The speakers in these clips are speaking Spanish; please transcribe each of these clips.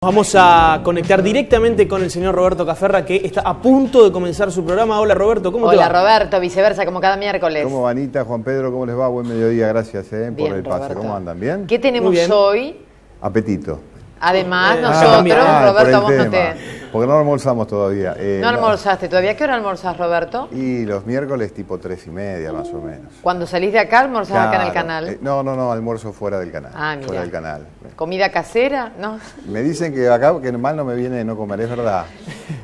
Vamos a conectar directamente con el señor Roberto Caferra, que está a punto de comenzar su programa. Hola Roberto, ¿cómo te va? Hola Roberto, viceversa, como cada miércoles. ¿Cómo va Anita, Juan Pedro? ¿Cómo les va? Buen mediodía, gracias por Bien, el pase. Roberto. ¿Cómo andan? ¿Bien? ¿Qué tenemos hoy? Apetito. Además, nosotros, Roberto, vos no te... Porque no almorzamos todavía. ¿No almorzaste todavía? ¿Qué hora almorzás, Roberto? Y los miércoles tipo 3:30 más o menos. Cuando salís de acá, almorzás acá en el canal. No, almuerzo fuera del canal. Ah, mira. Fuera del canal. ¿Comida casera? ¿No? Me dicen que acá que mal no me viene no comer, es verdad.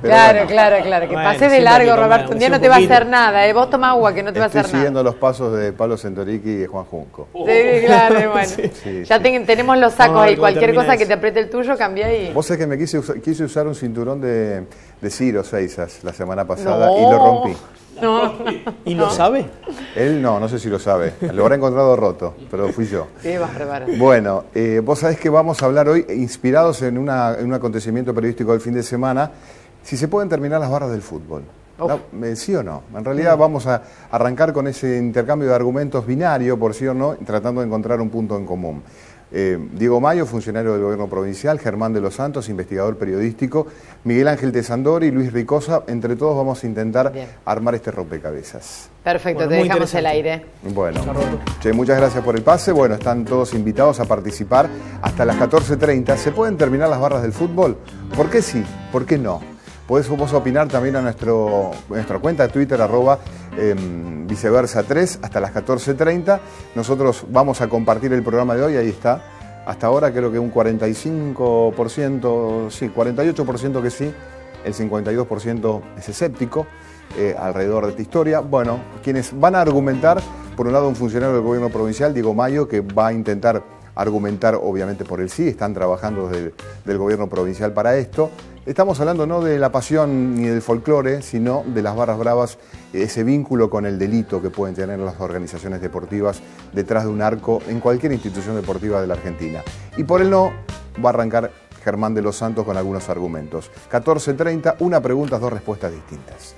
Pero claro, bueno. claro. Que pases de largo, Roberto. Un día no te va a hacer nada. Vos toma agua, que no te va a hacer nada. Estoy siguiendo los pasos de Pablo Centoriqui y de Juan Junco. Sí, claro, bueno. Sí, ya tenemos los sacos ahí. Cualquier cosa eso. que te apriete el tuyo, cambia ahí. Vos sabés que me quise usar un cinturón de Ciro Seisas la semana pasada y lo rompí. No. ¿Y lo sabe? Él no sé si lo sabe. Lo habrá encontrado roto, pero fui yo. Sí, bárbaro. Bueno, vos sabés que vamos a hablar hoy, inspirados en un acontecimiento periodístico del fin de semana, si se pueden terminar las barras del fútbol. ¿Sí o no? En realidad vamos a arrancar con ese intercambio de argumentos binario, por sí o no, tratando de encontrar un punto en común. Diego Mayo, funcionario del gobierno provincial, Germán de los Santos, investigador periodístico, Miguel Ángel Tesandori, Luis Ricosa, entre todos vamos a intentar armar este rompecabezas. Perfecto, Bueno, te muy dejamos el aire. Bueno, muchas gracias por el pase. Bueno, están todos invitados a participar hasta las 14:30. ¿Se pueden terminar las barras del fútbol? ¿Por qué sí? ¿Por qué no? Podés vos opinar también a nuestra cuenta de Twitter, @viceversa3, hasta las 14:30. Nosotros vamos a compartir el programa de hoy, ahí está. Hasta ahora creo que un 45%, sí, 48% que sí, el 52% es escéptico alrededor de esta historia. Bueno, quienes van a argumentar, por un lado un funcionario del gobierno provincial, Diego Mayo, que va a intentar argumentar obviamente por el sí, están trabajando desde el gobierno provincial para esto. Estamos hablando no de la pasión ni del folclore, sino de las barras bravas, ese vínculo con el delito que pueden tener las organizaciones deportivas detrás de un arco en cualquier institución deportiva de la Argentina. Y por el no, va a arrancar Germán de los Santos con algunos argumentos. 14:30, una pregunta, dos respuestas distintas.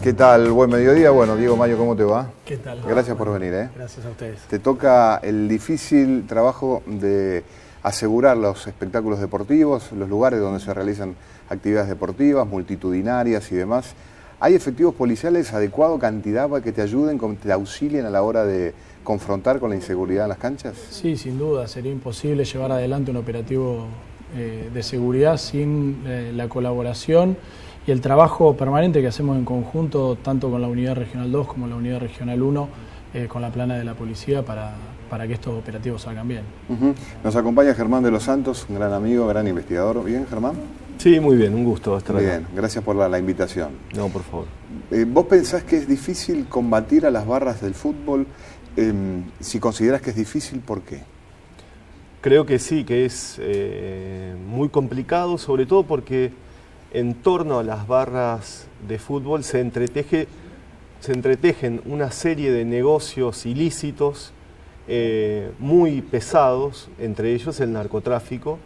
¿Qué tal? Buen mediodía. Bueno, Diego Mayo, ¿cómo te va? ¿Qué tal? Gracias por venir. Gracias a ustedes. Te toca el difícil trabajo de asegurar los espectáculos deportivos, los lugares donde se realizan actividades deportivas, multitudinarias y demás. ¿Hay efectivos policiales adecuados, cantidad para que te ayuden, que te auxilien a la hora de confrontar con la inseguridad en las canchas? Sí, sin duda. Sería imposible llevar adelante un operativo de seguridad sin la colaboración y el trabajo permanente que hacemos en conjunto, tanto con la Unidad Regional 2 como la Unidad Regional 1, con la plana de la policía, para que estos operativos salgan bien. Nos acompaña Germán de los Santos, un gran amigo, gran investigador. ¿Bien, Germán? Sí, muy bien, un gusto estar acá. Bien, gracias por la invitación. No, por favor. ¿Vos pensás que es difícil combatir a las barras del fútbol? Si considerás que es difícil, ¿por qué? Creo que sí, que es muy complicado, sobre todo porque en torno a las barras de fútbol se entretejen una serie de negocios ilícitos muy pesados, entre ellos el narcotráfico,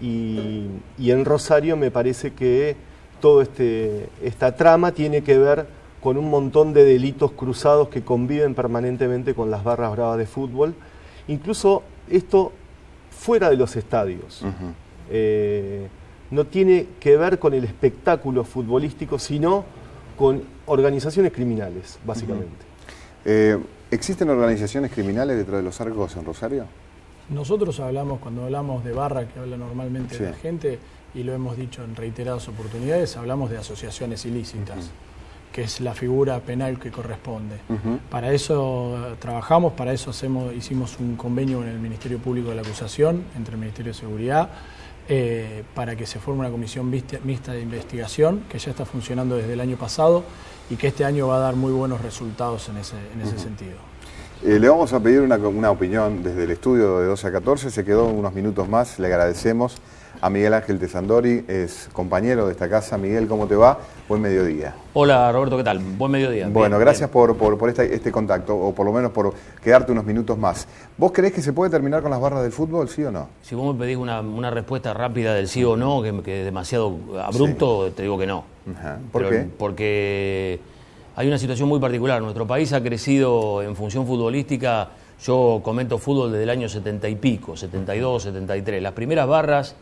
y en Rosario me parece que toda esta trama tiene que ver con un montón de delitos cruzados que conviven permanentemente con las barras bravas de fútbol, incluso esto fuera de los estadios. No tiene que ver con el espectáculo futbolístico, sino con organizaciones criminales, básicamente. ¿Existen organizaciones criminales detrás de los arcos en Rosario? Nosotros hablamos, cuando hablamos de barra, que habla normalmente la gente, y lo hemos dicho en reiteradas oportunidades, hablamos de asociaciones ilícitas, que es la figura penal que corresponde. Para eso trabajamos, para eso hicimos un convenio con el Ministerio Público de la Acusación, entre el Ministerio de Seguridad, para que se forme una comisión mixta de investigación que ya está funcionando desde el año pasado y que este año va a dar muy buenos resultados en ese sentido. Le vamos a pedir una opinión desde el estudio de 12 a 14, se quedó unos minutos más, le agradecemos a Miguel Ángel Tesandori, es compañero de esta casa. Miguel, ¿cómo te va? Buen mediodía. Hola Roberto, ¿qué tal? Buen mediodía. Bueno, bien, gracias bien. por este contacto, o por lo menos por quedarte unos minutos más. ¿Vos creés que se puede terminar con las barras del fútbol, sí o no? Si vos me pedís una respuesta rápida del sí o no, que es demasiado abrupto, te digo que no. Ajá. ¿Por qué? Porque hay una situación muy particular. Nuestro país ha crecido en función futbolística. Yo comento fútbol desde el año 70 y pico, 72, 73. Las primeras barras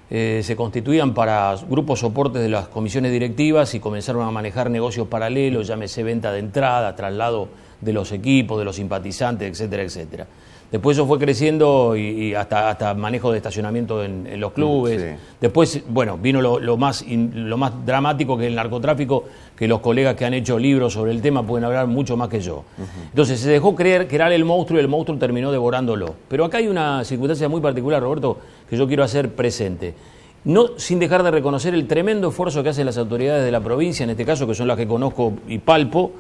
se constituían para grupos soportes de las comisiones directivas y comenzaron a manejar negocios paralelos, llámese venta de entrada, traslado de los equipos, de los simpatizantes, etcétera, etcétera. Después eso fue creciendo y hasta manejo de estacionamiento en los clubes. Sí. Después, bueno, vino lo más dramático, que es el narcotráfico, que los colegas que han hecho libros sobre el tema pueden hablar mucho más que yo. Entonces se dejó crear el monstruo y el monstruo terminó devorándolo. Pero acá hay una circunstancia muy particular, Roberto, que yo quiero hacer presente. No sin dejar de reconocer el tremendo esfuerzo que hacen las autoridades de la provincia, en este caso, que son las que conozco y palpo,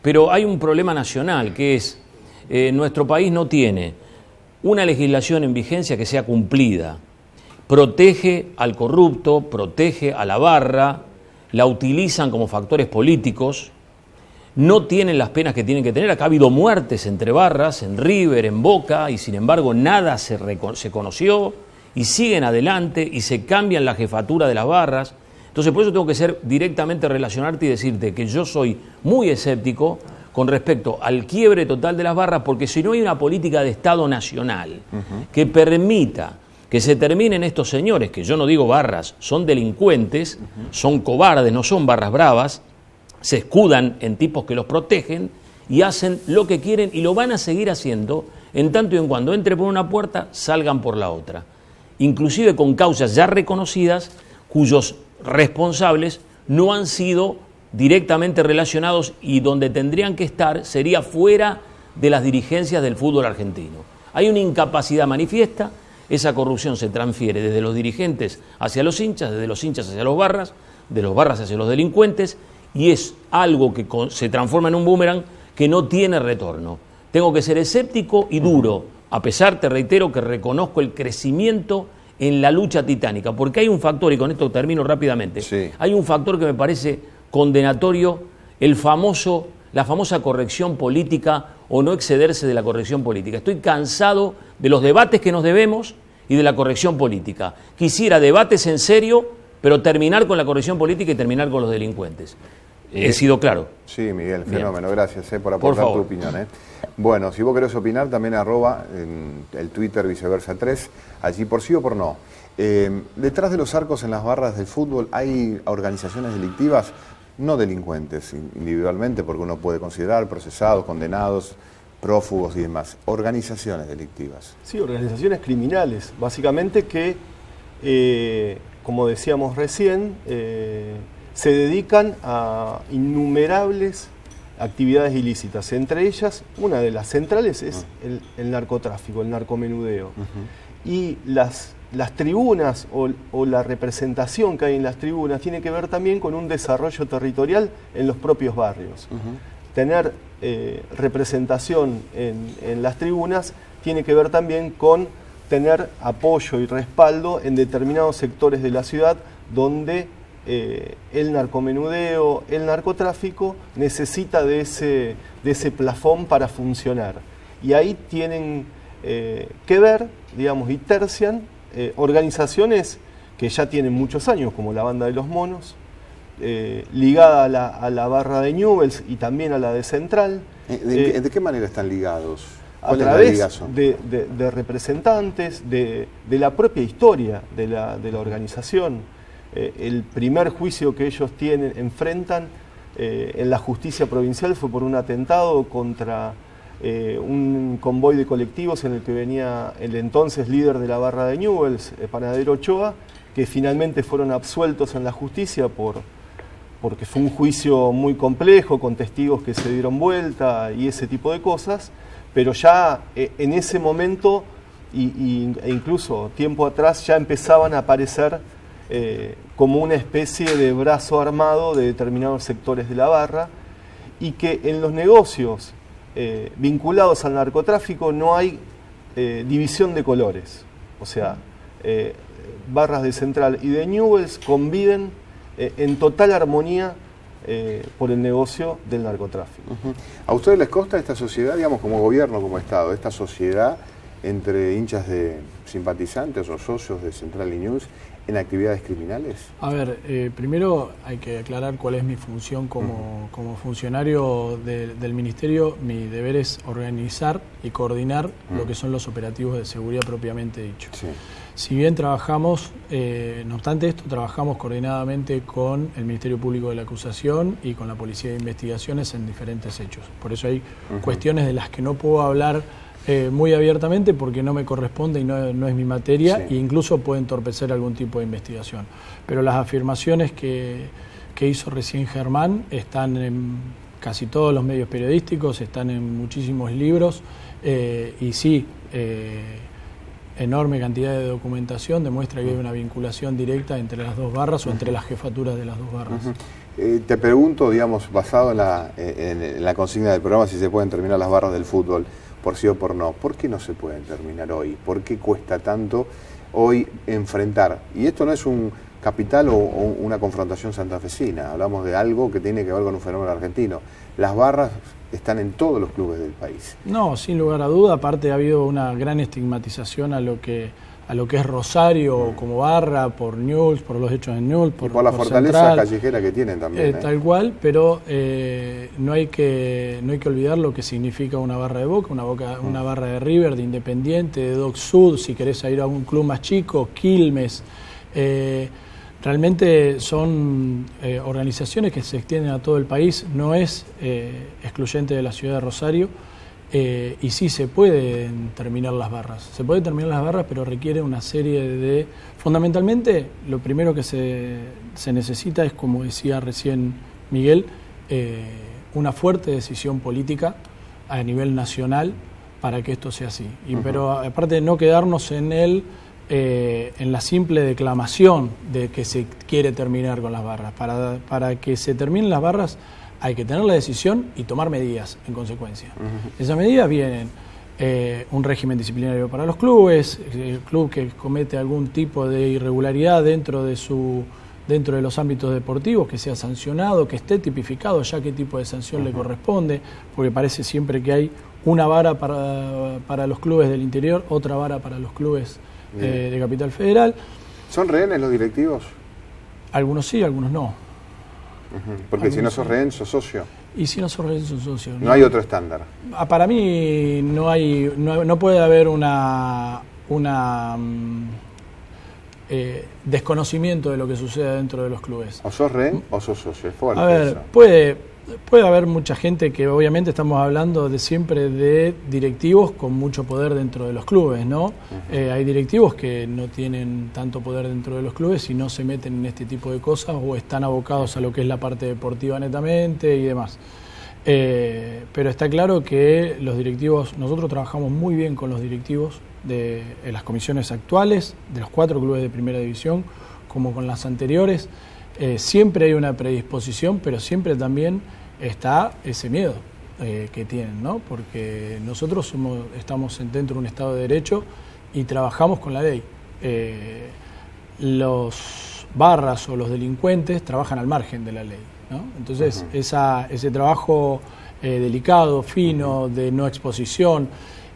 pero hay un problema nacional, que es nuestro país no tiene una legislación en vigencia que sea cumplida. Protege al corrupto, protege a la barra, la utilizan como factores políticos, no tienen las penas que tienen que tener. Acá ha habido muertes entre barras, en River, en Boca, y sin embargo nada se conoció, y siguen adelante, y se cambian la jefatura de las barras. Entonces por eso tengo que ser directamente relacionarte y decirte que yo soy muy escéptico con respecto al quiebre total de las barras, porque si no hay una política de Estado nacional que permita que se terminen estos señores, que yo no digo barras, son delincuentes, son cobardes, no son barras bravas, se escudan en tipos que los protegen y hacen lo que quieren y lo van a seguir haciendo en tanto y en cuando entre por una puerta, salgan por la otra. Inclusive con causas ya reconocidas cuyos responsables no han sido directamente relacionados y donde tendrían que estar sería fuera de las dirigencias del fútbol argentino. Hay una incapacidad manifiesta, esa corrupción se transfiere desde los dirigentes hacia los hinchas, desde los hinchas hacia los barras, de los barras hacia los delincuentes, y es algo que se transforma en un boomerang que no tiene retorno. Tengo que ser escéptico y duro, a pesar, te reitero, que reconozco el crecimiento en la lucha titánica, porque hay un factor, y con esto termino rápidamente, sí. Hay un factor que me parece condenatorio, la famosa corrección política o no excederse de la corrección política. Estoy cansado de los debates que nos debemos y de la corrección política. Quisiera debates en serio, pero terminar con la corrección política y terminar con los delincuentes. He sido claro. Sí, Miguel, fenómeno. Gracias por aportar tu opinión. Bueno, si vos querés opinar, también arroba en el Twitter viceversa 3, allí por sí o por no. Detrás de los arcos en las barras del fútbol hay organizaciones delictivas, no delincuentes individualmente, porque uno puede considerar procesados, condenados, prófugos y demás. Organizaciones delictivas. Sí, organizaciones criminales, básicamente que, como decíamos recién, se dedican a innumerables actividades ilícitas. Entre ellas, una de las centrales es el narcotráfico, el narcomenudeo. Y las tribunas o la representación que hay en las tribunas tiene que ver también con un desarrollo territorial en los propios barrios. Tener representación en las tribunas tiene que ver también con tener apoyo y respaldo en determinados sectores de la ciudad donde el narcomenudeo, el narcotráfico necesita de ese plafón para funcionar. Y ahí tienen que ver, digamos, y tercian organizaciones que ya tienen muchos años, como la Banda de los Monos, ligada a la barra de Newell's y también a la de Central. ¿De qué manera están ligados? A través de representantes, de la propia historia de la organización. El primer juicio que ellos enfrentan en la justicia provincial fue por un atentado contra un convoy de colectivos en el que venía el entonces líder de la barra de Newell's, Panadero Ochoa, que finalmente fueron absueltos en la justicia porque fue un juicio muy complejo, con testigos que se dieron vuelta y ese tipo de cosas, pero ya en ese momento e incluso tiempo atrás ya empezaban a aparecer como una especie de brazo armado de determinados sectores de la barra, y que en los negocios vinculados al narcotráfico no hay división de colores. O sea, barras de Central y de Newell's conviven en total armonía por el negocio del narcotráfico. ¿A ustedes les consta esta sociedad, digamos, como gobierno, como Estado, esta sociedad entre hinchas de simpatizantes o socios de Central y Newell's en actividades criminales? A ver, primero hay que aclarar cuál es mi función como funcionario del Ministerio. Mi deber es organizar y coordinar lo que son los operativos de seguridad propiamente dicho. Sí. Si bien trabajamos, no obstante esto, trabajamos coordinadamente con el Ministerio Público de la Acusación y con la Policía de Investigaciones en diferentes hechos. Por eso hay cuestiones de las que no puedo hablar muy abiertamente porque no me corresponde y no es mi materia, e incluso puede entorpecer algún tipo de investigación. Pero las afirmaciones que hizo recién Germán están en casi todos los medios periodísticos, están en muchísimos libros, y sí, enorme cantidad de documentación demuestra que hay una vinculación directa entre las dos barras o entre las jefaturas de las dos barras. Te pregunto, digamos, basado en la consigna del programa, si se pueden terminar las barras del fútbol, por sí o por no. ¿Por qué no se pueden terminar hoy? ¿Por qué cuesta tanto hoy enfrentar? Y esto no es un capital o una confrontación santafesina, hablamos de algo que tiene que ver con un fenómeno argentino. Las barras están en todos los clubes del país. No, sin lugar a duda, aparte ha habido una gran estigmatización a lo que es Rosario como barra, por Newell's, por los hechos en Newell's, por la fortaleza Central, callejera que tienen también. Tal cual, pero no hay que olvidar lo que significa una barra de Boca, una barra de River, de Independiente, de Dock Sud, si querés ir a un club más chico, Quilmes. Realmente son organizaciones que se extienden a todo el país, no es excluyente de la ciudad de Rosario. Y sí se pueden terminar las barras. Se puede terminar las barras, pero requiere una serie de... Fundamentalmente, lo primero que se necesita es, como decía recién Miguel, una fuerte decisión política a nivel nacional para que esto sea así. Pero aparte de no quedarnos en la simple declamación de que se quiere terminar con las barras. Para que se terminen las barras hay que tener la decisión y tomar medidas en consecuencia. Esas medidas vienen un régimen disciplinario para los clubes, el club que comete algún tipo de irregularidad dentro de los ámbitos deportivos, que sea sancionado, que esté tipificado ya qué tipo de sanción le corresponde, porque parece siempre que hay una vara para los clubes del interior, otra vara para los clubes de Capital Federal. ¿Son rehenes los directivos? Algunos sí, algunos no. Porque si no sos rehén, sos socio. Y si no sos rehén, sos socio. No hay otro estándar. Para mí no puede haber desconocimiento de lo que sucede dentro de los clubes. O sos rehén o sos socio. Es fuerte. A ver, eso. Puede haber mucha gente que obviamente estamos hablando siempre de directivos con mucho poder dentro de los clubes, ¿no? Hay directivos que no tienen tanto poder dentro de los clubes y no se meten en este tipo de cosas o están abocados a lo que es la parte deportiva netamente y demás. Pero está claro que los directivos, nosotros trabajamos muy bien con los directivos de las comisiones actuales, de los 4 clubes de primera división, como con las anteriores. Siempre hay una predisposición, pero siempre también está ese miedo que tienen, ¿no? Porque nosotros estamos dentro de un Estado de Derecho y trabajamos con la ley. Los barras o los delincuentes trabajan al margen de la ley, ¿no? Entonces, ese trabajo delicado, fino, de no exposición,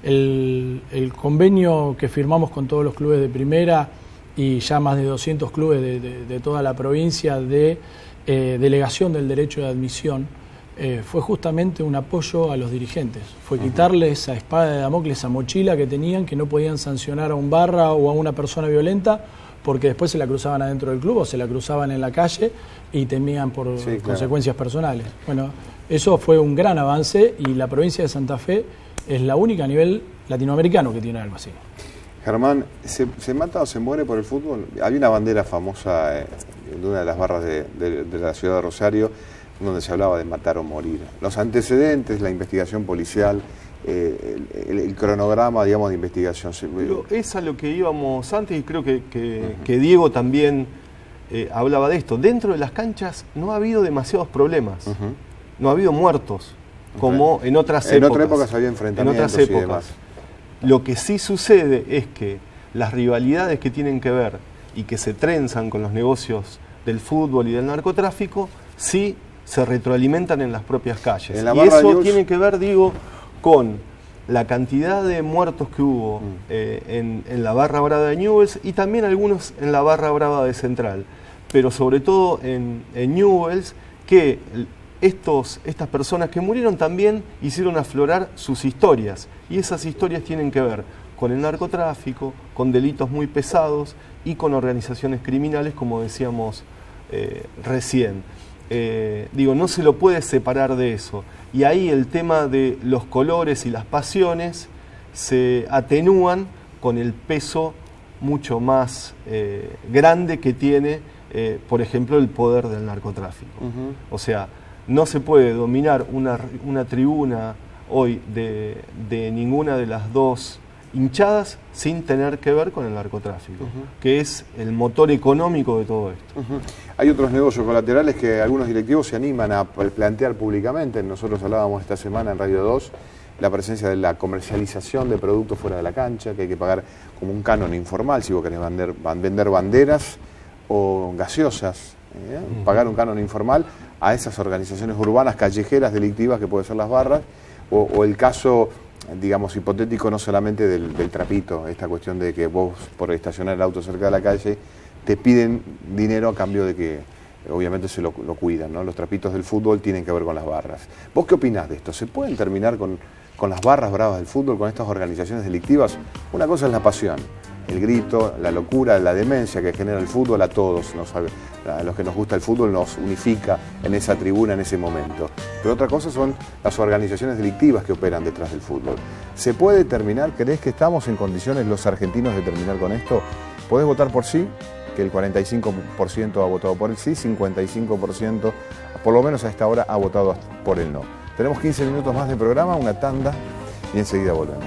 el convenio que firmamos con todos los clubes de primera y ya más de 200 clubes de toda la provincia de delegación del derecho de admisión, fue justamente un apoyo a los dirigentes. Fue quitarle esa espada de Damocles, esa mochila que tenían, que no podían sancionar a un barra o a una persona violenta porque después se la cruzaban adentro del club o se la cruzaban en la calle y temían por consecuencias personales. Bueno, eso fue un gran avance y la provincia de Santa Fe es la única a nivel latinoamericano que tiene algo así. Germán, ¿se mata o se muere por el fútbol? Hay una bandera famosa de una de las barras de la ciudad de Rosario donde se hablaba de matar o morir. Los antecedentes, la investigación policial el cronograma, digamos, de investigación. Pero es a lo que íbamos antes y creo que Diego también hablaba de esto. Dentro de las canchas no ha habido demasiados problemas, no ha habido muertos, como en otras épocas. En otras épocas había enfrentamientos y demás. Lo que sí sucede es que las rivalidades que tienen que ver y que se trenzan con los negocios del fútbol y del narcotráfico, sí se retroalimentan en las propias calles. Y eso tiene que ver, digo, con la cantidad de muertos que hubo en la barra brava de Newell's y también algunos en la barra brava de Central, pero sobre todo en Newell's, que estas personas que murieron también hicieron aflorar sus historias, y esas historias tienen que ver con el narcotráfico, con delitos muy pesados y con organizaciones criminales, como decíamos recién. Digo, no se lo puede separar de eso. Y ahí el tema de los colores y las pasiones se atenúan con el peso mucho más grande que tiene, por ejemplo, el poder del narcotráfico. O sea, no se puede dominar una tribuna hoy de ninguna de las dos hinchadas sin tener que ver con el narcotráfico, que es el motor económico de todo esto. Hay otros negocios colaterales que algunos directivos se animan a plantear públicamente. Nosotros hablábamos esta semana en Radio 2 la presencia de la comercialización de productos fuera de la cancha, que hay que pagar como un canon informal si vos querés vender banderas o gaseosas, pagar un canon informal a esas organizaciones urbanas, callejeras, delictivas que pueden ser las barras, o el caso, digamos, hipotético no solamente del trapito, esta cuestión de que vos por estacionar el auto cerca de la calle te piden dinero a cambio de que obviamente se lo cuidan, ¿no? Los trapitos del fútbol tienen que ver con las barras. ¿Vos qué opinás de esto? ¿Se pueden terminar con las barras bravas del fútbol, con estas organizaciones delictivas? Una cosa es la pasión, el grito, la locura, la demencia que genera el fútbol a todos, a los que nos gusta el fútbol nos unifica en esa tribuna, en ese momento. Pero otra cosa son las organizaciones delictivas que operan detrás del fútbol. ¿Se puede terminar? ¿Crees que estamos en condiciones los argentinos de terminar con esto? ¿Podés votar por sí? Que el 45% ha votado por el sí, 55%, por lo menos a esta hora, ha votado por el no. Tenemos 15 minutos más de programa, una tanda, y enseguida volvemos.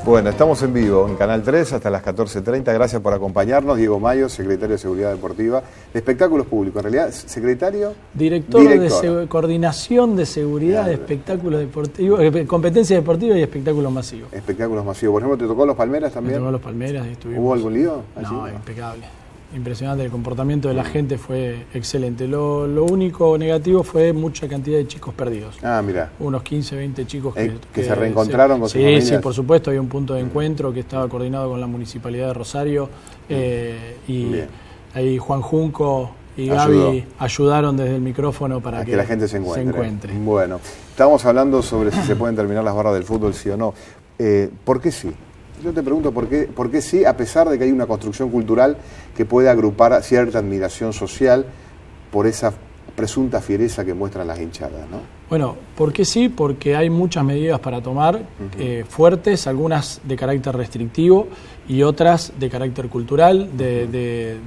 Bueno, estamos en vivo en Canal 3 hasta las 14:30. Gracias por acompañarnos. Diego Mayo, secretario de Seguridad Deportiva de Espectáculos Públicos. En realidad, secretario... Director de Coordinación de Seguridad de Espectáculos Deportivos, Competencias Deportivas y Espectáculos Masivos. Espectáculos Masivos. Por ejemplo, ¿te tocó los Palmeras también? Me tocó los Palmeras. ¿Hubo algún lío? No, impecable. Impresionante, el comportamiento de la gente fue excelente. Lo único negativo fue mucha cantidad de chicos perdidos. Ah, mira. Unos 15, 20 chicos que se reencontraron con sus familias. Sí, por supuesto, había un punto de encuentro que estaba coordinado con la Municipalidad de Rosario y ahí Juan Junco y Gaby ayudaron desde el micrófono para que la gente se encuentre. Bueno, estábamos hablando sobre si se pueden terminar las barras del fútbol, sí o no. ¿Por qué sí? Yo te pregunto por qué sí, a pesar de que hay una construcción cultural que puede agrupar cierta admiración social por esa presunta fiereza que muestran las hinchadas, ¿no? Bueno, ¿por qué sí? Porque hay muchas medidas para tomar, fuertes, algunas de carácter restrictivo y otras de carácter cultural, de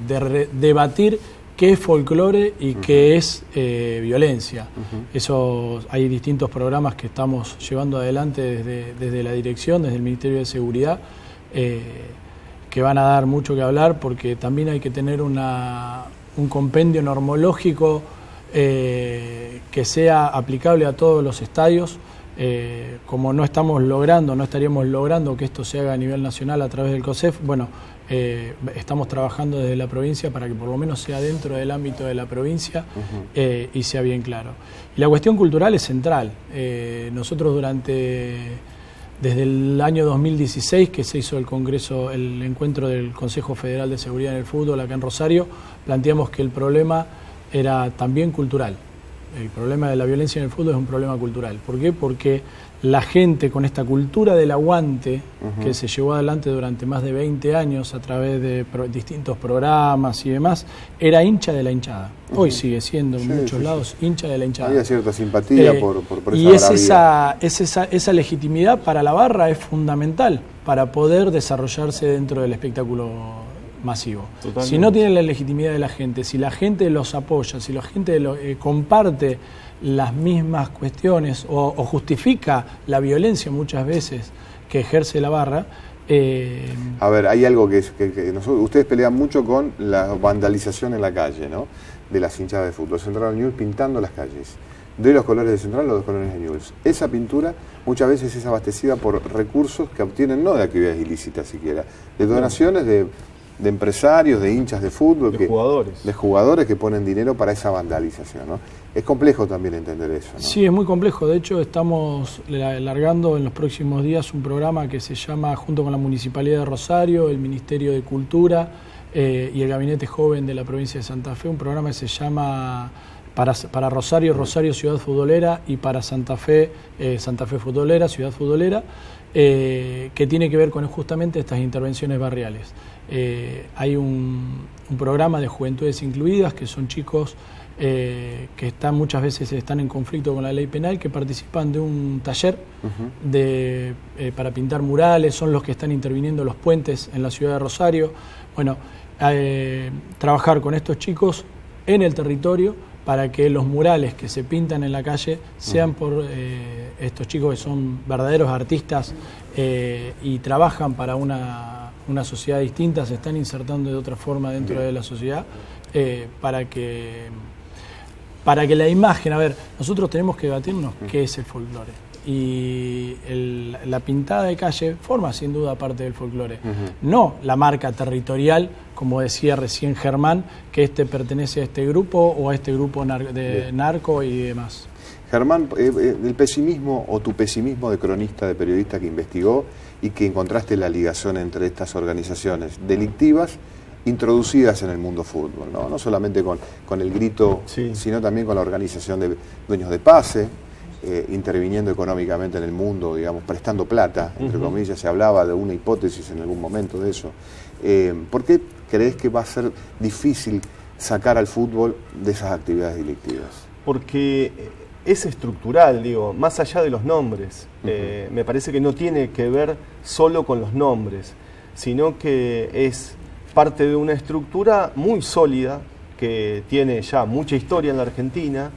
debatir qué es folclore y qué es violencia. Eso, hay distintos programas que estamos llevando adelante desde la dirección, desde el Ministerio de Seguridad, que van a dar mucho que hablar, porque también hay que tener un compendio normológico que sea aplicable a todos los estadios. Como no estaríamos logrando que esto se haga a nivel nacional a través del COSEF, bueno, estamos trabajando desde la provincia para que por lo menos sea dentro del ámbito de la provincia y sea bien claro. Y la cuestión cultural es central. Nosotros desde el año 2016 que se hizo el encuentro del Consejo Federal de Seguridad en el Fútbol acá en Rosario, planteamos que el problema era también cultural. El problema de la violencia en el fútbol es un problema cultural. ¿Por qué? Porque la gente con esta cultura del aguante que se llevó adelante durante más de 20 años a través de distintos programas y demás, era hincha de la hinchada. Hoy sigue siendo en muchos lados hincha de la hinchada. Había cierta simpatía por esa esa legitimidad para la barra es fundamental para poder desarrollarse dentro del espectáculo masivo. Totalmente. Si no tienen la legitimidad de la gente, si la gente los apoya, si la gente comparte las mismas cuestiones o justifica la violencia muchas veces que ejerce la barra. A ver, hay algo que ustedes pelean mucho con la vandalización en la calle, ¿no? De las hinchadas de fútbol. Central Newell's pintando las calles, de los colores de Central a los colores de Newell's. Esa pintura muchas veces es abastecida por recursos que obtienen no de actividades ilícitas siquiera, de donaciones de empresarios, de hinchas de fútbol, de jugadores que ponen dinero para esa vandalización, ¿no? Es complejo también entender eso, ¿no? Sí, es muy complejo. De hecho, estamos largando en los próximos días un programa que se llama, junto con la Municipalidad de Rosario, el Ministerio de Cultura y el Gabinete Joven de la provincia de Santa Fe, un programa que se llama para Rosario, Rosario Ciudad Futbolera, y para Santa Fe, Santa Fe Futbolera, Ciudad Futbolera, que tiene que ver con justamente estas intervenciones barriales. Hay un programa de Juventudes Incluidas, que son chicos que muchas veces están en conflicto con la ley penal, que participan de un taller para pintar murales, son los que están interviniendo los puentes en la ciudad de Rosario. Bueno, trabajar con estos chicos en el territorio para que los murales que se pintan en la calle sean por estos chicos que son verdaderos artistas y trabajan para una sociedad distinta, se están insertando de otra forma dentro de la sociedad, para que la imagen, a ver, nosotros tenemos que debatirnos qué es el folclore. Y la pintada de calle forma sin duda parte del folclore, no la marca territorial, como decía recién Germán, que pertenece a este grupo o a este grupo de narco y demás. Germán, el pesimismo o tu pesimismo de cronista, de periodista que investigó y que encontraste la ligación entre estas organizaciones delictivas introducidas en el mundo fútbol, ¿no? No solamente con el grito, sino también con la organización de dueños de pase, interviniendo económicamente en el mundo, digamos, prestando plata, entre comillas. Se hablaba de una hipótesis en algún momento de eso. ¿Por qué crees que va a ser difícil sacar al fútbol de esas actividades delictivas? Porque es estructural, digo, más allá de los nombres. Me parece que no tiene que ver solo con los nombres, sino que es parte de una estructura muy sólida que tiene ya mucha historia en la Argentina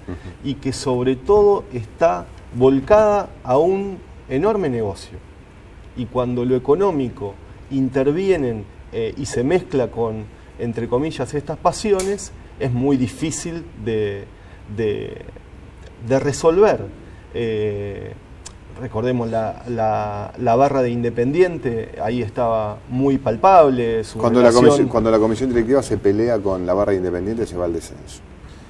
y que sobre todo está volcada a un enorme negocio. y cuando lo económico intervienen y se mezcla con, entre comillas, estas pasiones, es muy difícil de resolver. Recordemos la barra de Independiente, ahí estaba muy palpable. Cuando la comisión directiva se pelea con la barra de Independiente, se va al descenso.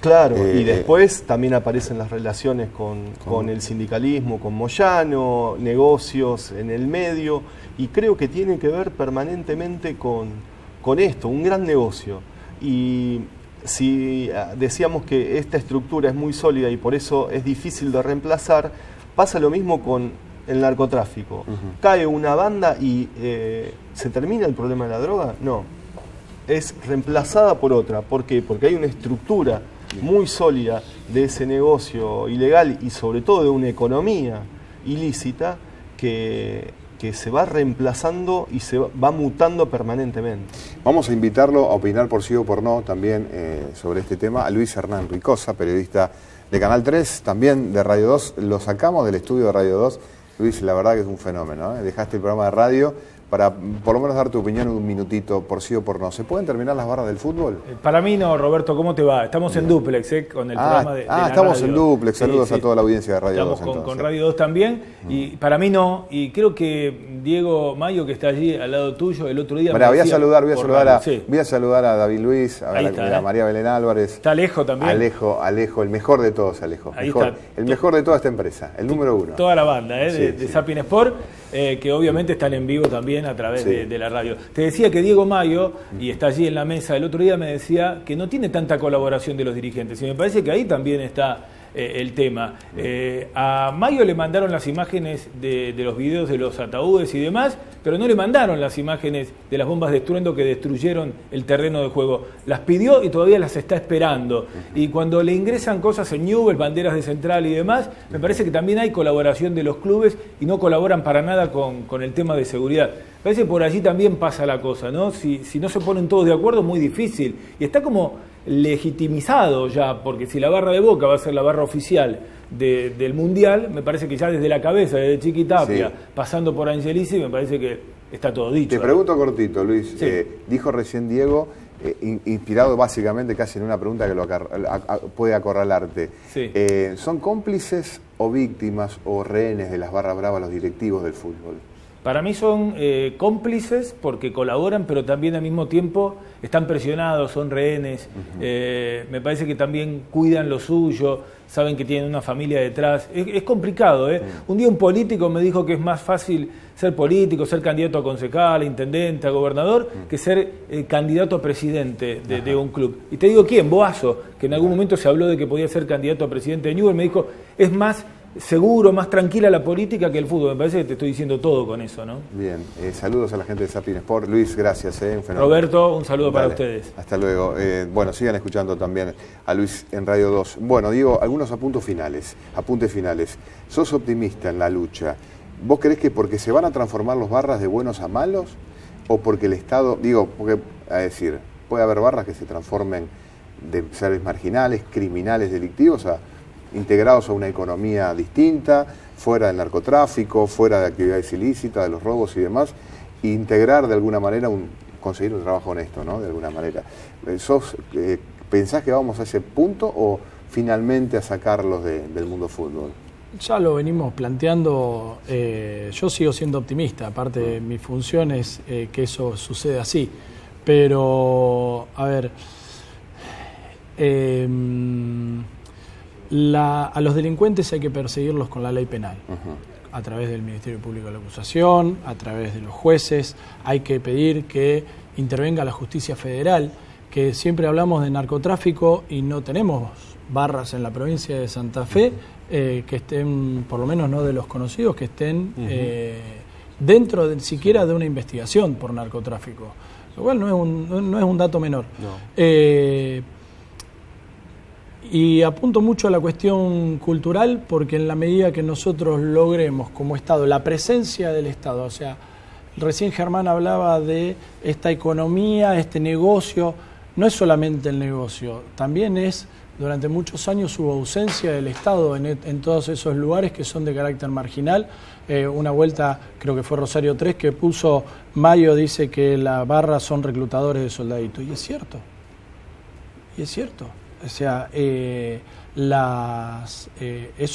Claro, y después también aparecen las relaciones con el sindicalismo, con Moyano, negocios en el medio, y creo que tiene que ver permanentemente con esto, un gran negocio. Y si decíamos que esta estructura es muy sólida y por eso es difícil de reemplazar, pasa lo mismo con el narcotráfico. ¿Cae una banda y se termina el problema de la droga? No, es reemplazada por otra. ¿Por qué? Porque hay una estructura muy sólida de ese negocio ilegal y sobre todo de una economía ilícita que se va reemplazando y se va mutando permanentemente. Vamos a invitarlo a opinar por sí o por no también sobre este tema a Luis Hernán Ricosa, periodista de Canal 3, también de Radio 2. Lo sacamos del estudio de Radio 2. Luis, la verdad que es un fenómeno, ¿eh? Dejaste el programa de radio para por lo menos dar tu opinión en un minutito, por sí o por no. ¿Se pueden terminar las barras del fútbol? Para mí no, Roberto, ¿cómo te va? Estamos en duplex, con el programa de la estamos radio. En duplex, saludos a toda la audiencia de Radio 2. Estamos con Radio 2 también, y para mí no, y creo que Diego Mayo, que está allí al lado tuyo, el otro día... Voy a saludar a David Luis, a María Belén Álvarez. Está Alejo también. Alejo, el mejor de todos, Alejo. El mejor de toda esta empresa, el número uno. Toda la banda de Sapin Sport, que obviamente están en vivo también a través de la radio. Te decía que Diego Mayo, y está allí en la mesa, el otro día me decía que no tiene tanta colaboración de los dirigentes, y me parece que ahí también está el tema. A Mayo le mandaron las imágenes de los videos de los ataúdes y demás, pero no le mandaron las imágenes de las bombas de estruendo que destruyeron el terreno de juego. Las pidió y todavía las está esperando. Y cuando le ingresan cosas en Newell's, banderas de Central y demás, me parece que también hay colaboración de los clubes y no colaboran para nada con el tema de seguridad. Me parece que por allí también pasa la cosa, ¿no? Si no se ponen todos de acuerdo, es muy difícil. Y está como legitimizado ya, porque si la barra de Boca va a ser la barra oficial del Mundial, me parece que ya desde la cabeza, desde Chiqui Tapia, pasando por Angelici, me parece que está todo dicho. Te pregunto cortito, Luis. Dijo recién Diego, inspirado básicamente casi en una pregunta que puede acorralarte. ¿Son cómplices o víctimas o rehenes de las barras bravas los directivos del fútbol? Para mí son cómplices porque colaboran, pero también al mismo tiempo están presionados, son rehenes. Me parece que también cuidan lo suyo, saben que tienen una familia detrás. Es complicado, ¿eh? Un día un político me dijo que es más fácil ser político, ser candidato a concejal, a intendente, a gobernador, que ser candidato a presidente de un club. Y te digo, ¿quién? Boazo, que en algún momento se habló de que podía ser candidato a presidente de Newell's, me dijo, es más seguro, más tranquila la política que el fútbol. Me parece que te estoy diciendo todo con eso, ¿no? Bien, saludos a la gente de Sapin Sport. Luis, gracias. Un fenómeno. Roberto, un saludo para ustedes. Hasta luego. Bueno, sigan escuchando también a Luis en Radio 2. Bueno, Diego, algunos apuntes finales. ¿Sos optimista en la lucha? ¿Vos creés que porque se van a transformar los barras de buenos a malos? ¿O porque el Estado, puede haber barras que se transformen de seres marginales, criminales, delictivos, integrados a una economía distinta, fuera del narcotráfico, fuera de actividades ilícitas, de los robos y demás, e integrar de alguna manera, conseguir un trabajo honesto, ¿no? De alguna manera. ¿Pensás que vamos a ese punto o finalmente a sacarlos del mundo fútbol? Ya lo venimos planteando, yo sigo siendo optimista, aparte mi función es que eso suceda así, pero a ver, a los delincuentes hay que perseguirlos con la ley penal, a través del Ministerio Público de la Acusación, a través de los jueces, hay que pedir que intervenga la justicia federal, que siempre hablamos de narcotráfico y no tenemos barras en la provincia de Santa Fe que estén, por lo menos no de los conocidos, que estén dentro siquiera de una investigación por narcotráfico, lo cual no es un dato menor. No. Y apunto mucho a la cuestión cultural porque en la medida que nosotros logremos como Estado la presencia del Estado, o sea, recién Germán hablaba de esta economía, este negocio, no es solamente el negocio, también es durante muchos años hubo ausencia del Estado en todos esos lugares que son de carácter marginal. Una vuelta, creo que fue Rosario 3, que puso Mayo, dice que la barra son reclutadores de soldaditos. Y es cierto. Y es cierto. O sea, eso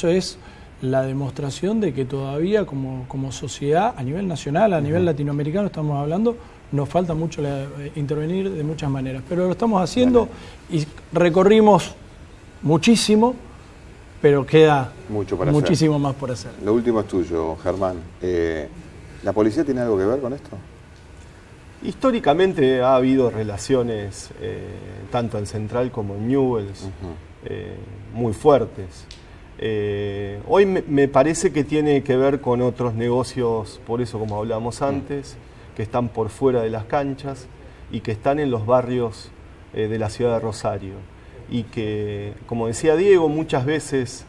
es la demostración de que todavía como sociedad, a nivel nacional, a nivel latinoamericano estamos hablando, nos falta mucho intervenir de muchas maneras. Pero lo estamos haciendo y recorrimos muchísimo, pero queda muchísimo más por hacer. Lo último es tuyo, Germán. ¿La policía tiene algo que ver con esto? Históricamente ha habido relaciones, tanto en Central como en Newell's, muy fuertes. Hoy me parece que tiene que ver con otros negocios, por eso como hablábamos antes, que están por fuera de las canchas y que están en los barrios de la ciudad de Rosario. Y que, como decía Diego, muchas veces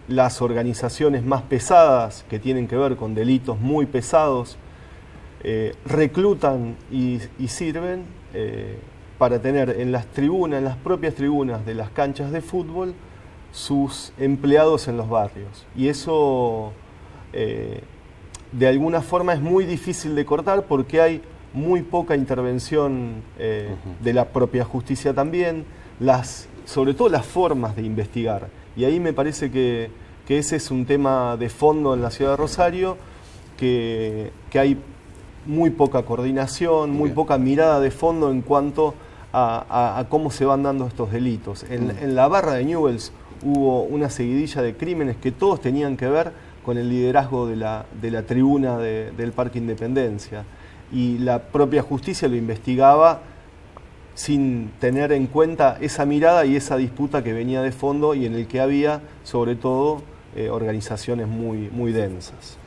las organizaciones más pesadas, que tienen que ver con delitos muy pesados, reclutan y sirven para tener en las propias tribunas de las canchas de fútbol, sus empleados en los barrios. Y eso, de alguna forma, es muy difícil de cortar porque hay muy poca intervención de la propia justicia también, sobre todo las formas de investigar. Y ahí me parece que ese es un tema de fondo en la ciudad de Rosario, que hay muy poca coordinación, muy poca mirada de fondo en cuanto a cómo se van dando estos delitos. En la barra de Newell's hubo una seguidilla de crímenes que todos tenían que ver con el liderazgo de la tribuna del Parque Independencia. Y la propia justicia lo investigaba sin tener en cuenta esa mirada y esa disputa que venía de fondo y en el que había, sobre todo, organizaciones muy densas.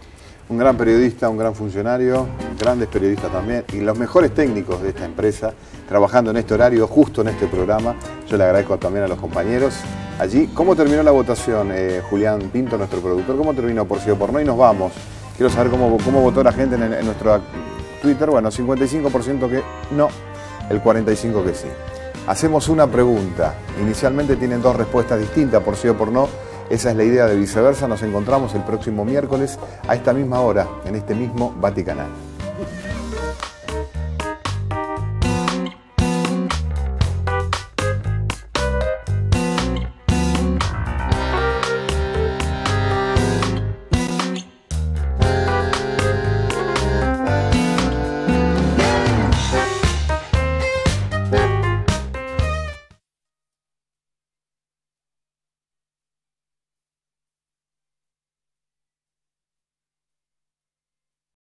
Un gran periodista, un gran funcionario, grandes periodistas también y los mejores técnicos de esta empresa trabajando en este horario, justo en este programa. Yo le agradezco también a los compañeros allí. ¿Cómo terminó la votación, Julián Pinto, nuestro productor? ¿Cómo terminó por sí o por no? Y nos vamos. Quiero saber cómo votó la gente en nuestro Twitter. Bueno, 55% que no, el 45% que sí. Hacemos una pregunta. Inicialmente tienen dos respuestas distintas, por sí o por no. Esa es la idea de Viceversa. Nos encontramos el próximo miércoles a esta misma hora, en este mismo Vaticanal.